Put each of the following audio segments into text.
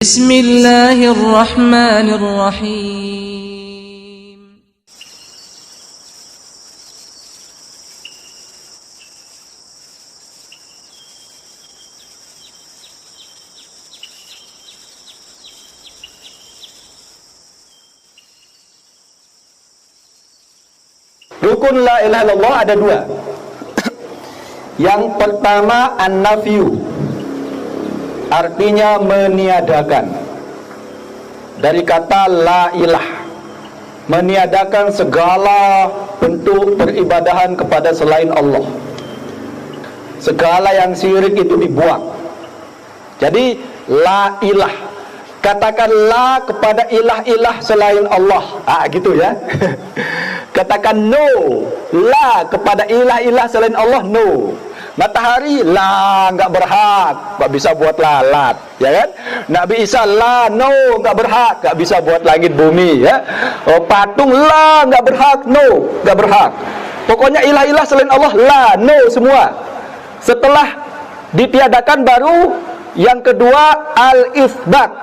Bismillahirrahmanirrahim. Rukun la ilaha illallah ada dua. Yang pertama an-nafyu, artinya meniadakan. Dari kata la ilah, meniadakan segala bentuk peribadahan kepada selain Allah. Segala yang syirik itu dibuang. Jadi la ilah, katakan la kepada ilah-ilah selain Allah. Gitu ya. Katakan no, la kepada ilah-ilah selain Allah, no. Matahari, la, nggak berhak, nggak bisa buat lalat, ya kan? Nabi Isa, la, no, nggak berhak, nggak bisa buat langit bumi, ya. Patung, la, nggak berhak, no, nggak berhak. Pokoknya ilah-ilah selain Allah, la, no, semua. Setelah ditiadakan baru yang kedua al-isbat,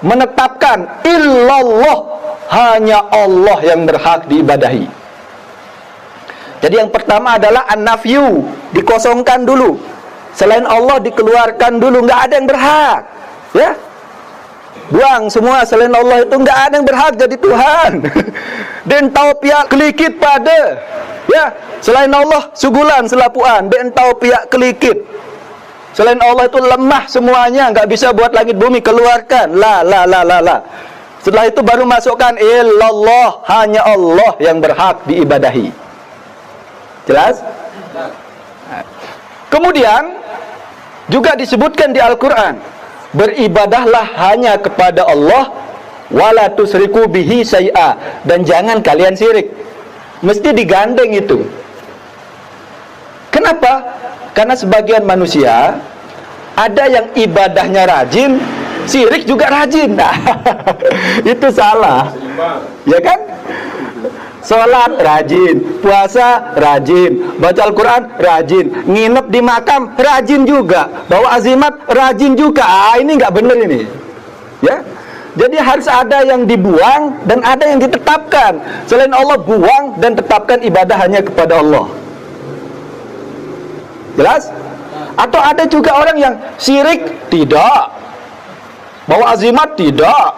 menetapkan illallah, hanya Allah yang berhak diibadahi. Jadi yang pertama adalah an-nafyu, dikosongkan dulu. Selain Allah dikeluarkan dulu, nggak ada yang berhak, ya. Buang semua, selain Allah itu nggak ada yang berhak jadi Tuhan. Dan tahu pihak kelikit pada, ya. Selain Allah sugulan selapuan, dan tahu pihak kelikit. Selain Allah itu lemah semuanya, nggak bisa buat langit bumi, keluarkan. La. Setelah itu baru masukkan illallah, hanya Allah yang berhak diibadahi. Jelas? Kemudian juga disebutkan di Al-Quran, beribadahlah hanya kepada Allah, wala tusriku bihi syai'a, dan jangan kalian syirik. Mesti digandeng itu. Kenapa? Karena sebagian manusia ada yang ibadahnya rajin, syirik juga rajin. Nah, itu salah. Ya kan? Sholat rajin, puasa rajin, baca Al-Quran rajin, nginep di makam rajin juga, bawa azimat rajin juga. Ini nggak bener ini, ya. Jadi harus ada yang dibuang dan ada yang ditetapkan. Selain Allah buang dan tetapkan ibadah hanya kepada Allah. Jelas? Atau ada juga orang yang syirik tidak, bawa azimat tidak,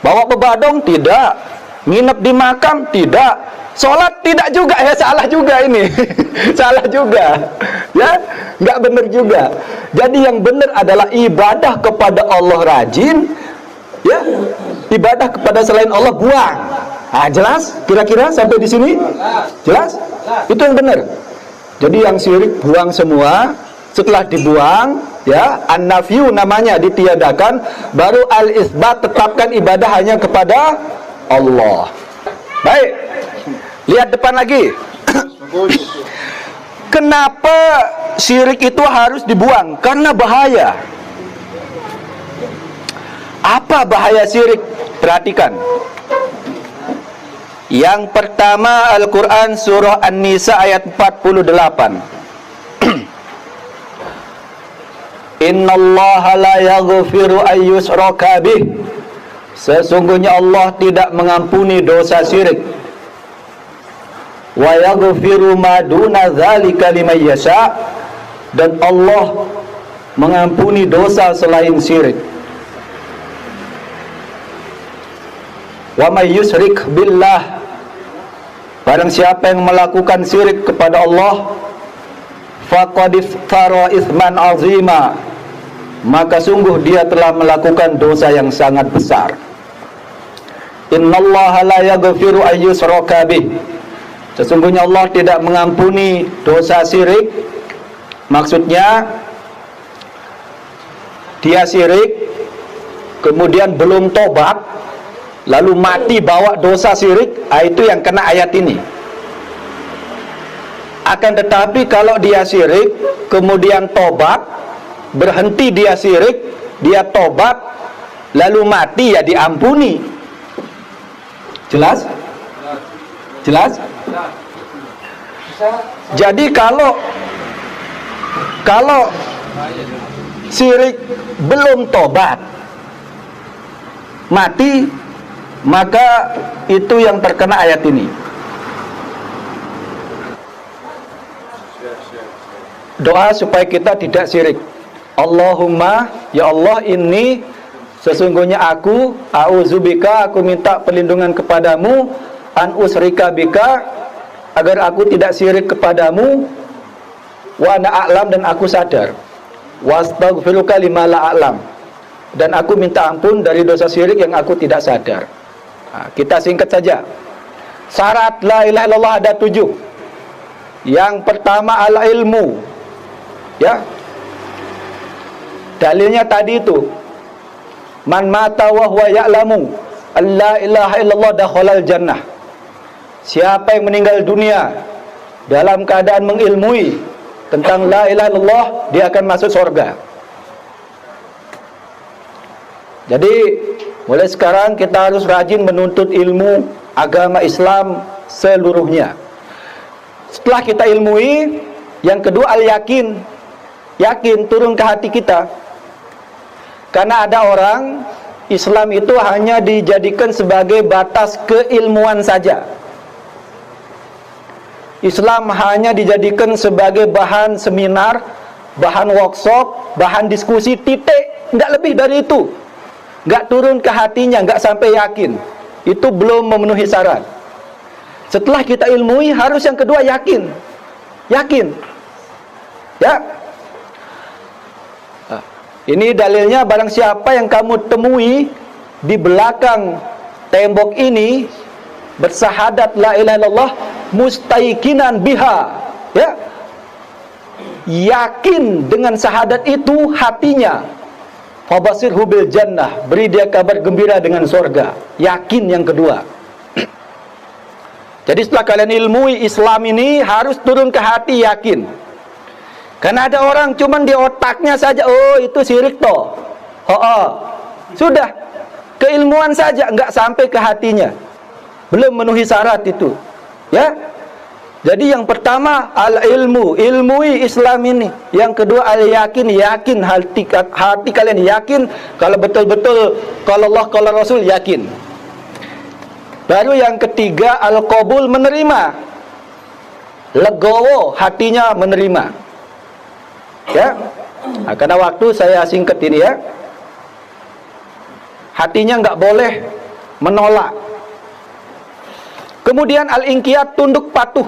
bawa bebadong tidak, nginep di makam tidak, sholat tidak juga, ya salah juga ini. Salah juga, ya, nggak benar juga. Jadi yang benar adalah ibadah kepada Allah rajin, ya, ibadah kepada selain Allah buang. Jelas? Kira-kira sampai di sini? Jelas? Itu yang benar. Jadi yang syirik buang semua. Setelah dibuang, ya, an-nafyu namanya ditiadakan, baru al-isbat, tetapkan ibadah hanya kepada Allah. Baik, lihat depan lagi. Kenapa syirik itu harus dibuang? Karena bahaya. Apa bahaya syirik? Perhatikan. Yang pertama, Al-Quran surah An-Nisa ayat 48. Innallaha la yaghfiru ayyushraka bih. Sesungguhnya Allah tidak mengampuni dosa syirik. Wa yaghfiru ma duna dzalika liman yasha, dan Allah mengampuni dosa selain syirik. Wa may yusyrik billah, barang siapa yang melakukan syirik kepada Allah, faqad iftara itsman azima, maka sungguh dia telah melakukan dosa yang sangat besar. Innallaha la yaghfiru ayyushraka bih. Sesungguhnya Allah tidak mengampuni dosa syirik. Maksudnya dia syirik, kemudian belum tobat, lalu mati bawa dosa syirik, itu yang kena ayat ini. Akan tetapi kalau dia syirik, kemudian tobat, berhenti dia syirik, dia tobat, lalu mati, ya diampuni. Jelas? Jelas? Jadi kalau syirik belum tobat, mati, maka itu yang terkena ayat ini. Doa supaya kita tidak syirik. Allahumma, ya Allah, ini sesungguhnya aku, a'udzubika, aku minta perlindungan kepadamu, an usrika bika, agar aku tidak syirik kepadamu, wa ana a'lam, dan aku sadar, wastaghfiruka lima la a'lam, dan aku minta ampun dari dosa syirik yang aku tidak sadar. Nah, kita singkat saja. Syarat la ilaha illallah ada 7. Yang pertama al-ilmu, ya. Dalilnya tadi itu, man mata wa huwa ya'lamu alla ilaha illallah dakhalal jannah. Siapa yang meninggal dunia dalam keadaan mengilmui tentang la ilaha illallah, dia akan masuk surga. Jadi mulai sekarang kita harus rajin menuntut ilmu agama Islam seluruhnya. Setelah kita ilmui, yang kedua al-yakin. Yakin turun ke hati kita. Karena ada orang Islam itu hanya dijadikan sebagai batas keilmuan saja. Islam hanya dijadikan sebagai bahan seminar, bahan workshop, bahan diskusi, titik. Nggak lebih dari itu. Nggak turun ke hatinya, nggak sampai yakin. Itu belum memenuhi syarat. Setelah kita ilmui, harus yang kedua yakin. Yakin. Ya. Ini dalilnya, barang siapa yang kamu temui di belakang tembok ini bersahadat la ilaha illallah mustaiqinan biha, ya, yakin dengan syahadat itu hatinya, fabashirhu bil jannah, beri dia kabar gembira dengan surga. Yakin yang kedua. Jadi setelah kalian ilmui Islam ini, harus turun ke hati, yakin. Karena ada orang cuman di otaknya saja, oh itu syirik toh. Sudah, keilmuan saja, nggak sampai ke hatinya. Belum memenuhi syarat itu. Ya. Jadi yang pertama al-ilmu, ilmui Islam ini. Yang kedua al-yakin, yakin hati kalian yakin kalau betul-betul kalau Allah kalau Rasul, yakin. Baru yang ketiga al-qabul, menerima. Legowo, hatinya menerima. Ya. Nah, karena waktu saya singkat ini ya. Hatinya nggak boleh menolak. Kemudian al-inqiyad, tunduk patuh.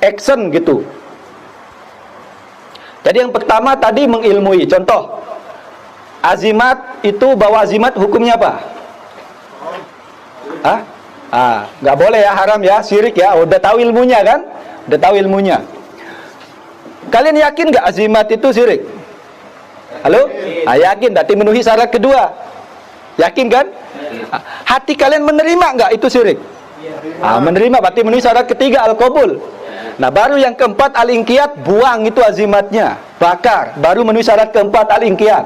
Action gitu. Jadi yang pertama tadi mengilmui. Contoh, azimat itu, bawa azimat hukumnya apa? Nggak boleh ya, haram ya, syirik ya. Udah tahu ilmunya kan? Udah tahu ilmunya. Kalian yakin nggak azimat itu syirik? Halo? Yakin, berarti memenuhi syarat kedua. Yakin kan? Hati kalian menerima nggak itu syirik? Menerima, berarti memenuhi syarat ketiga al-qabul. Nah, baru yang keempat al-inqiyad, buang itu azimatnya, bakar. Baru memenuhi syarat keempat al-inqiyad.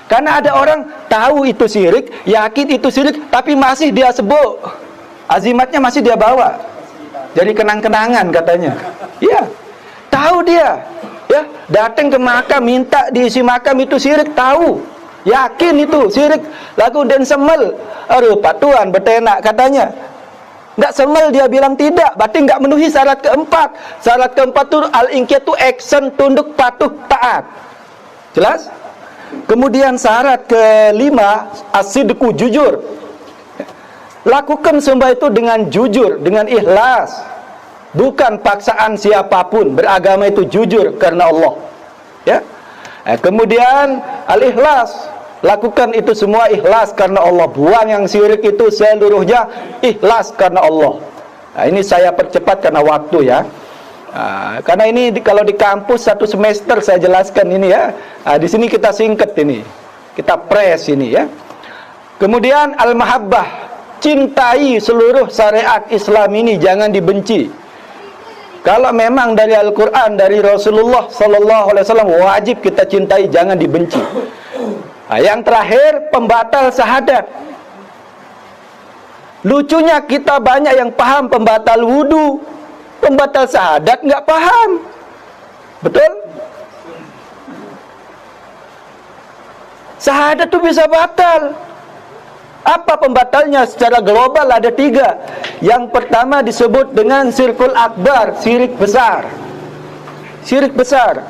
Karena ada orang tahu itu syirik, yakin itu syirik, tapi masih dia sebut. Azimatnya masih dia bawa. Jadi kenang-kenangan katanya. Iya. Tahu dia, ya, datang ke makam minta diisi makam itu syirik, tahu, yakin itu syirik. Lagu dan semel, aduh Pak Tuan betenak katanya, nggak semel, dia bilang tidak, berarti nggak memenuhi syarat keempat. Syarat keempat itu al-inqiyad itu action, tunduk patuh taat. Jelas? Kemudian syarat kelima as-sidqu, jujur. Lakukan sembah itu dengan jujur, dengan ikhlas. Bukan paksaan siapapun, beragama itu jujur karena Allah. Ya. Kemudian al-ikhlas, lakukan itu semua ikhlas karena Allah. Buang yang syirik itu seluruhnya ikhlas karena Allah. Nah, ini saya percepat karena waktu ya. Karena ini kalau di kampus 1 semester saya jelaskan ini ya. Di sini kita singkat ini, kita press ini ya. Kemudian al-mahabbah, cintai seluruh syariat Islam ini, jangan dibenci. Kalau memang dari Al-Quran, dari Rasulullah SAW, wajib kita cintai, jangan dibenci. Yang terakhir, pembatal syahadat. Lucunya kita banyak yang paham pembatal wudu, pembatal syahadat nggak paham. Betul? Syahadat itu bisa batal. Apa pembatalnya? Secara global ada 3. Yang pertama disebut dengan syirkul akbar, syirik besar. Syirik besar.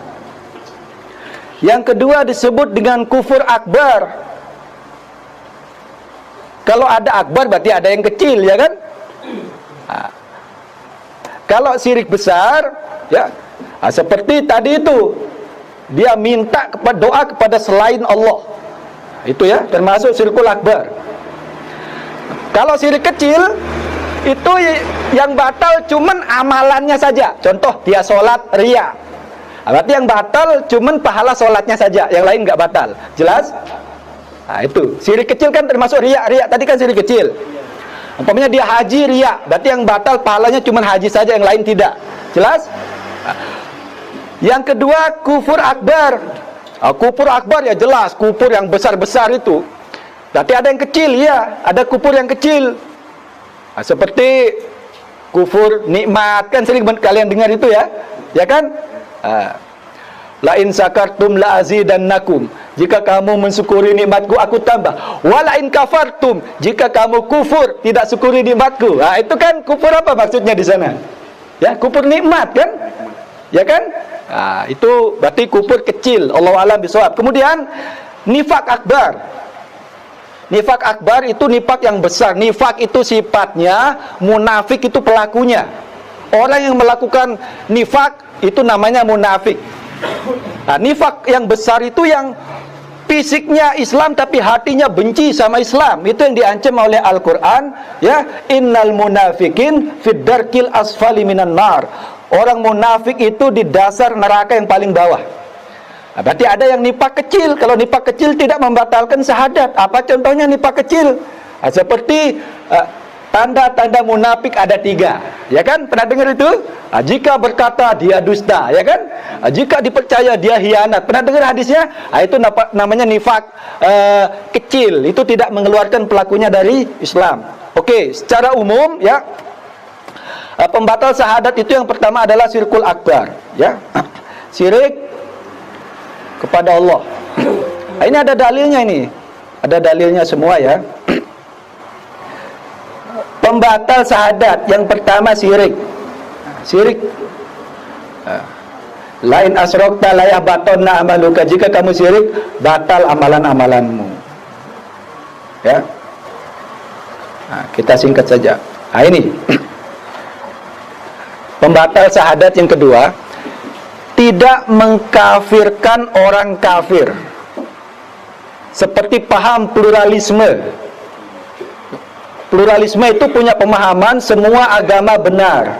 Yang kedua disebut dengan kufur akbar. Kalau ada akbar berarti ada yang kecil, ya kan? Kalau syirik besar, ya, seperti tadi itu, dia minta doa kepada selain Allah. Itu ya, termasuk syirkul akbar. Kalau syirik kecil, itu yang batal cuman amalannya saja. Contoh, dia sholat riya. Berarti yang batal cuman pahala sholatnya saja, yang lain nggak batal. Jelas? Nah, itu syirik kecil kan termasuk riya. Riya tadi kan syirik kecil. Umpamanya dia haji riya, berarti yang batal pahalanya cuman haji saja, yang lain tidak. Jelas? Yang kedua, kufur akbar. Kufur akbar ya jelas, kufur yang besar-besar itu. Berarti ada yang kecil, ya, ada kufur yang kecil. Seperti kufur nikmat, kan sering kalian dengar itu ya, ya kan? La in sakartum la azidannakum. Jika kamu mensyukuri nikmatku, aku tambah. Wa la in kafartum. Jika kamu kufur, tidak syukuri nikmatku. Itu kan kufur apa maksudnya di sana? Ya, kufur nikmat kan? Ya kan? Itu berarti kufur kecil. Allahu a'lam bishawab. Kemudian nifak akbar. Nifak akbar itu nifak yang besar. Nifak itu sifatnya, munafik itu pelakunya. Orang yang melakukan nifak itu namanya munafik. Nifak yang besar itu yang fisiknya Islam tapi hatinya benci sama Islam. Itu yang diancam oleh Al-Quran, ya, innal munafikin fid darkil asfali minan nar. Orang munafik itu di dasar neraka yang paling bawah. Berarti ada yang nifak kecil. Kalau nifak kecil tidak membatalkan syahadat. Apa contohnya nifak kecil? Seperti tanda-tanda munafik ada 3. Ya kan? Pernah dengar itu? Jika berkata dia dusta, ya kan? Jika dipercaya dia hianat. Pernah dengar hadisnya? Itu namanya nifak kecil. Itu tidak mengeluarkan pelakunya dari Islam. Oke, secara umum ya, pembatal syahadat itu yang pertama adalah syirkul akbar, ya. Syirik kepada Allah. Ini ada dalilnya ini. Ada dalilnya semua ya. Pembatal syahadat yang pertama syirik. Syirik. Lain asrokta la yahbatanna amaluka. Jika kamu syirik, batal amalan-amalanmu. Ya. Kita singkat saja. Ini. Pembatal syahadat yang kedua, tidak mengkafirkan orang kafir. Seperti paham pluralisme. Pluralisme itu punya pemahaman semua agama benar,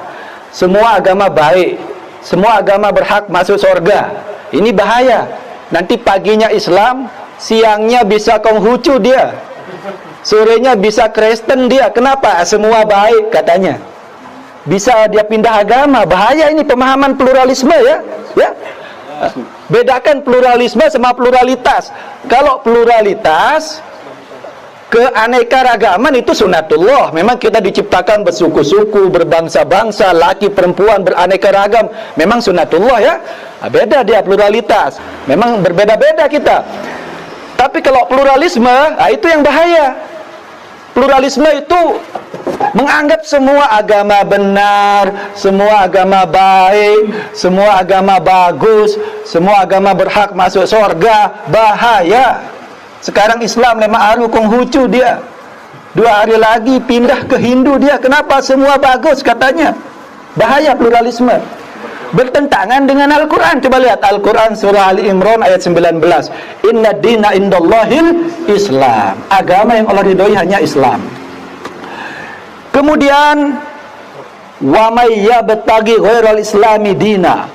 semua agama baik, semua agama berhak masuk surga. Ini bahaya. Nanti paginya Islam, siangnya bisa Konghucu dia, sorenya bisa Kristen dia. Kenapa? Semua baik katanya. Bisa dia pindah agama. Bahaya ini pemahaman pluralisme ya. Ya. Bedakan pluralisme sama pluralitas. Kalau pluralitas, keanekaragaman itu sunatullah. Memang kita diciptakan bersuku-suku, berbangsa-bangsa, laki perempuan beraneka ragam. Memang sunatullah ya. Beda dia pluralitas. Memang berbeda-beda kita. Tapi kalau pluralisme, itu yang bahaya. Pluralisme itu menganggap semua agama benar, semua agama baik, semua agama bagus, semua agama berhak masuk surga. Bahaya. Sekarang Islam lema aru Konghucu dia. 2 hari lagi pindah ke Hindu dia. Kenapa? Semua bagus katanya. Bahaya pluralisme. Bertentangan dengan Al-Quran. Coba lihat Al-Quran surah Ali Imran ayat 19. Inna dina indallahil Islam. Agama yang Allah ridhoi hanya Islam. Kemudian wa may yabtaghi ghairal islami dina.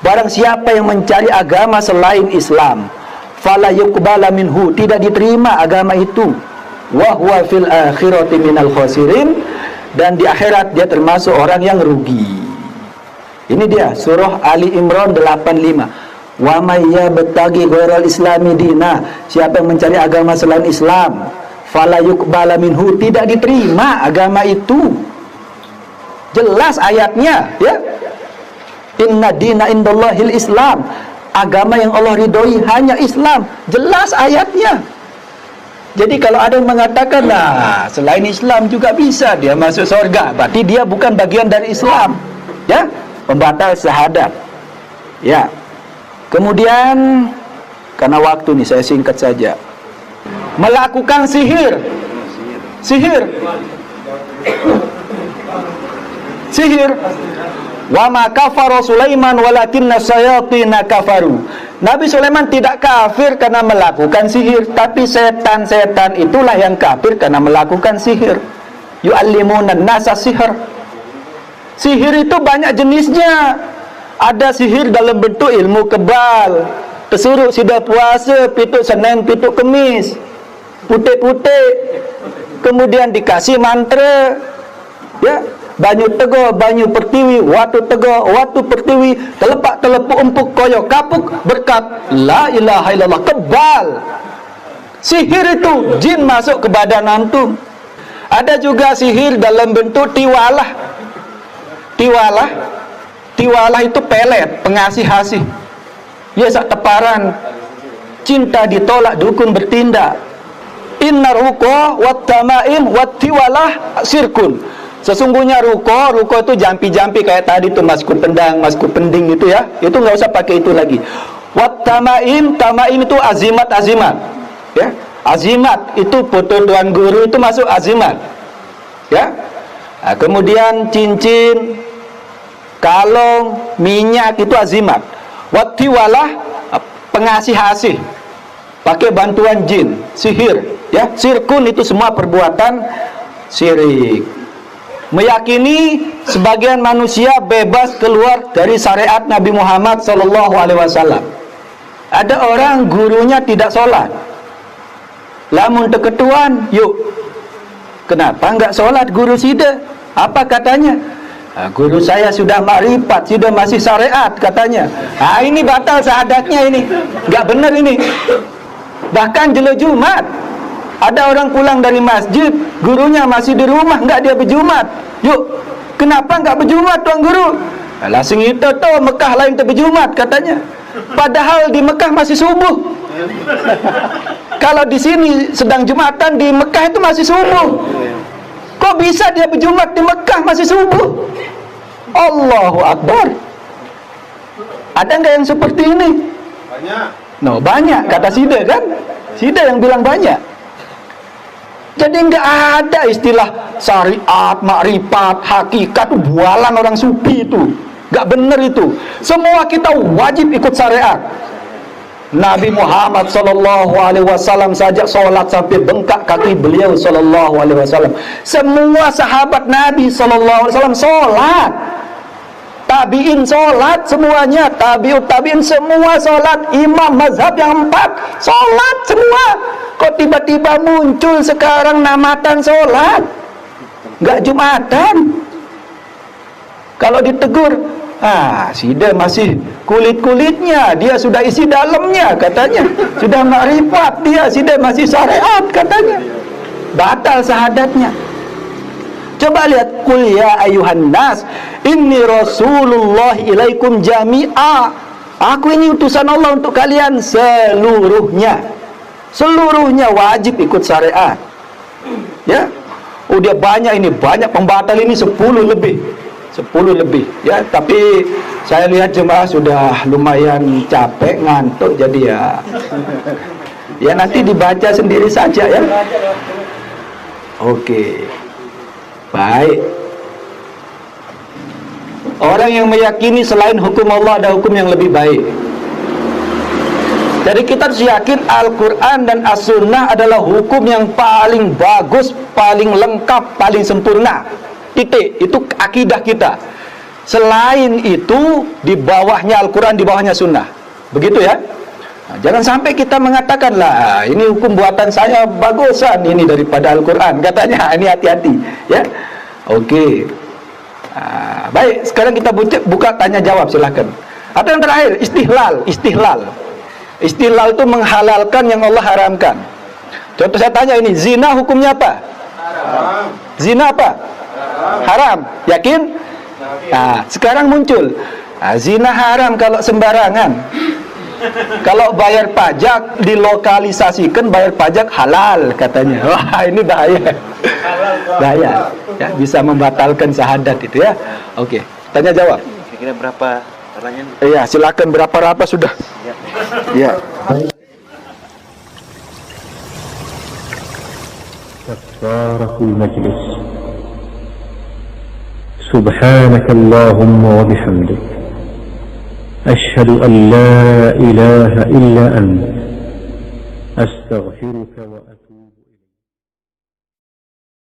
Barang siapa yang mencari agama selain Islam, fala yuqbala minhu, tidak diterima agama itu. Wa huwa fil akhirati minal khasirin, dan di akhirat dia termasuk orang yang rugi. Ini dia surah Ali Imran 85. Wa may yabtaghi ghairal islami dina. Siapa yang mencari agama selain Islam, fala yuqbala minhu, tidak diterima agama itu. Jelas ayatnya ya. Inna dina indallahil Islam. Agama yang Allah ridhoi hanya Islam. Jelas ayatnya. Jadi kalau ada yang mengatakan, nah selain Islam juga bisa dia masuk surga, berarti dia bukan bagian dari Islam, ya, pembatal syahadat. Ya. Kemudian karena waktu nih saya singkat saja. Melakukan sihir. Wa ma kafara Sulaiman walakinna syayatina kafaru. Nabi Sulaiman tidak kafir karena melakukan sihir, tapi setan-setan itulah yang kafir karena melakukan sihir. Yu'allimunan nasa sihir. Sihir itu banyak jenisnya. Ada sihir dalam bentuk ilmu kebal, tersuruh sudah puasa, pituk Senin, pituk Kemis, putih-putih, kemudian dikasih mantra, ya, banyu tego, banyu pertiwi, watu tego, watu pertiwi, telepak telepuk empuk koyo kapuk berkat la ilaha illallah, kebal. Sihir itu jin masuk ke badan antum. Ada juga sihir dalam bentuk tiwalah. Tiwalah itu pelet, pengasih-asih. Ya, sak teparan. Cinta ditolak, dukun bertindak. Inna ruko wat tamaim wat tiwalah sirkun. Sesungguhnya ruko itu jampi-jampi kayak tadi tuh, masku pendang, masku pending itu ya. Itu nggak usah pakai itu lagi. Wat tamaim itu azimat. Ya. Azimat itu foto tuan guru itu masuk azimat. Ya. Nah, kemudian cincin, kalung, minyak itu azimat. Wat tiwalah pengasih-asih. Pakai bantuan jin, sihir, ya. Sirkun itu semua perbuatan syirik. Meyakini sebagian manusia bebas keluar dari syariat Nabi Muhammad SAW. Ada orang gurunya tidak sholat, lamun teketuan, yuk, kenapa enggak sholat guru sida? Apa katanya? Nah, guru saya sudah makrifat, sudah masih syariat katanya. Nah, ini batal syahadatnya ini, enggak benar ini. Bahkan jelo Jumat, ada orang pulang dari masjid, gurunya masih di rumah, enggak dia berjumat. Yuk, kenapa enggak berjumat tuan guru? Alah sing itu tuh Mekah lain tu berjumat katanya. Padahal di Mekah masih subuh. Kalau di sini sedang Jumatan, di Mekah itu masih subuh. Kok bisa dia berjumat di Mekah masih subuh? Allahu Akbar. Ada enggak yang seperti ini? Banyak. No, banyak, kata Sida kan? Sida yang bilang banyak. Jadi enggak ada istilah syariat, makrifat, hakikat, itu bualan orang sufi itu. Enggak benar itu. Semua kita wajib ikut syariat. Nabi Muhammad SAW saja sholat sampai bengkak kaki beliau SAW. Semua sahabat Nabi SAW sholat. Tabi'in sholat semuanya, tabi'ut tabi'in semua sholat, imam mazhab yang 4 sholat semua. Kok tiba-tiba muncul sekarang namatan sholat, nggak Jumatan? Kalau ditegur, Sida masih kulit-kulitnya, dia sudah isi dalamnya katanya, sudah makrifat dia, Sida masih syariat katanya, batal syahadatnya. Coba lihat, qul ya ayuhan nas inni rasulullah ilaikum jami'a. Aku ini utusan Allah untuk kalian seluruhnya. Seluruhnya wajib ikut syariat. Ya. Oh, dia banyak ini, banyak pembatal ini 10 lebih. 10 lebih ya, tapi saya lihat jemaah sudah lumayan capek, ngantuk, jadi ya nanti dibaca sendiri saja ya. Oke. Baik. Orang yang meyakini selain hukum Allah ada hukum yang lebih baik. Jadi kita harus yakin Al-Quran dan As-Sunnah adalah hukum yang paling bagus, paling lengkap, paling sempurna. Titik. Itu akidah kita. Selain itu, di bawahnya Al-Quran, di bawahnya Sunnah. Begitu ya. Nah, jangan sampai kita mengatakan lah, ini hukum buatan saya bagusan ini daripada Al-Quran. Katanya, ini hati-hati ya. Oke. Baik, sekarang kita buka tanya jawab, silahkan. Atau yang terakhir, istihlal. Istihlal itu menghalalkan yang Allah haramkan. Contoh saya tanya ini, zina hukumnya apa? Haram. Zina apa? Haram. Yakin? Nah, sekarang muncul, zina haram kalau sembarangan. Kalau bayar pajak dilokalisasikan bayar pajak halal katanya. Wah, ini bahaya. Bahaya. Ya, bisa membatalkan syahadat itu ya. Oke, tanya jawab. Kira-kira berapa pertanyaan? Iya, silakan berapa sudah. Ya. كفارة المجلس سبحانك اللهم وبحمدك أشهد أن لا إله إلا أنت أستغفرك وأتوب